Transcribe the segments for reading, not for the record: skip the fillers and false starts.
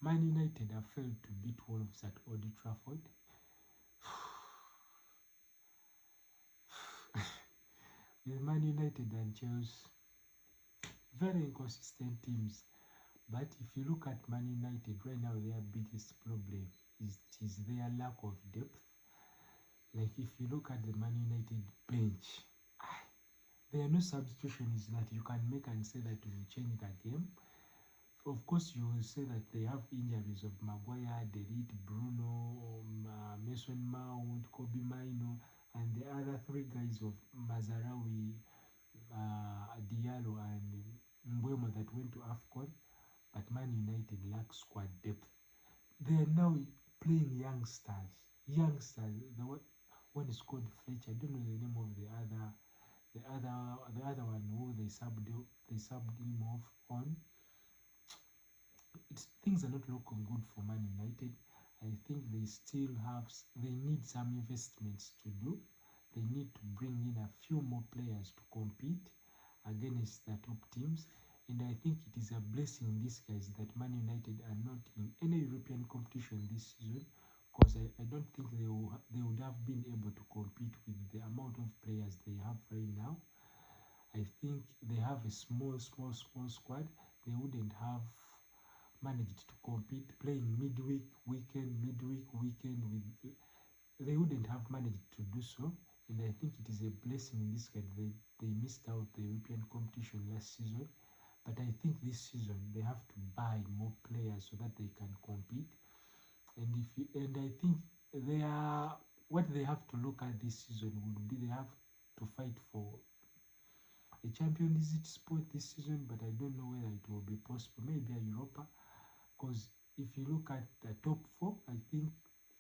Man United have failed to beat Wolves at Old Trafford. With Man United and Chelsea, very inconsistent teams. But if you look at Man United right now, their biggest problem is their lack of depth. Like if you look at the Man United bench, there are no substitutions that you can make and say that will change the game. Of course, you will say that they have injuries of Maguire, Delete, Bruno, Mason Mount, Mainoo, and the other three guys of Mazarawi, Diallo, and Mbeumo that went to AFCON. But Man United lack squad depth. They are now playing youngsters. The one is called Fletcher. I don't know the name of the other one who they subbed him off on. Things are not looking good for Man United. I think they need some investments to do. They need to bring in a few more players to compete against the top teams. And I think it is a blessing in disguise that Man United are not in any European competition this season, because I don't think they would have been able to compete with the amount of players they have right now. I think they have a small squad. They wouldn't have managed to compete playing midweek weekend with. They wouldn't have managed to do so. And I think it is a blessing in disguise. They missed out the European competition last season. But I think this season they have to buy more players so that they can compete. And I think what they have to look at this season would be they have to fight for a Champions League spot this season, but I don't know whether it will be possible. Maybe a Europa, because if you look at the top four, I think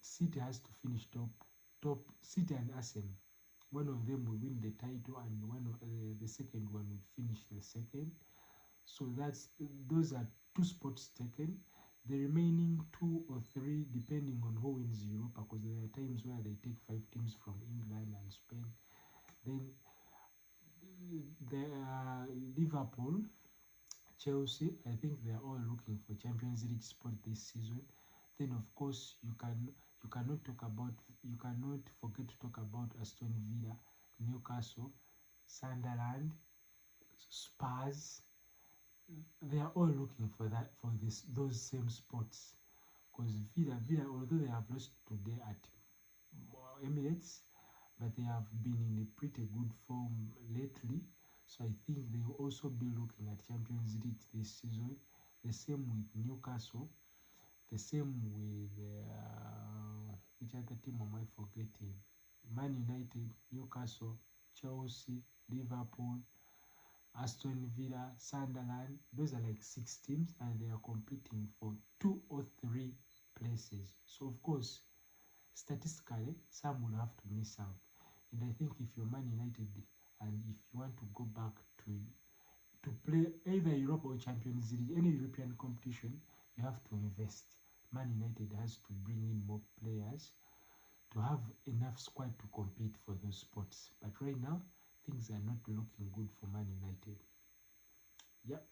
City has to finish top. City and Arsenal, one of them will win the title, and the second one will finish the second. So those are 2 spots taken. The remaining 2 or 3, depending on who wins Europa, because there are times where they take 5 teams from England and Spain. Then Liverpool, Chelsea, I think they are all looking for Champions League spot this season. Then of course you cannot forget to talk about Aston Villa, Newcastle, Sunderland, Spurs. They are all looking for those same spots, because Villa, although they have lost today at Emirates, but they have been in a pretty good form lately. So I think they will also be looking at Champions League this season. The same with Newcastle. The same with which other team am I forgetting? Man United, Newcastle, Chelsea, Liverpool, Aston Villa, Sunderland. Those are like 6 teams, and they are competing for 2 or 3 places. So of course, statistically, some will have to miss out. And I think if you're Man United and if you want to go back to play either Europa or Champions League, any European competition, you have to invest. Man United has to bring in more players to have enough squad to compete for those spots. But right now, things are not looking good for Man United. Yep.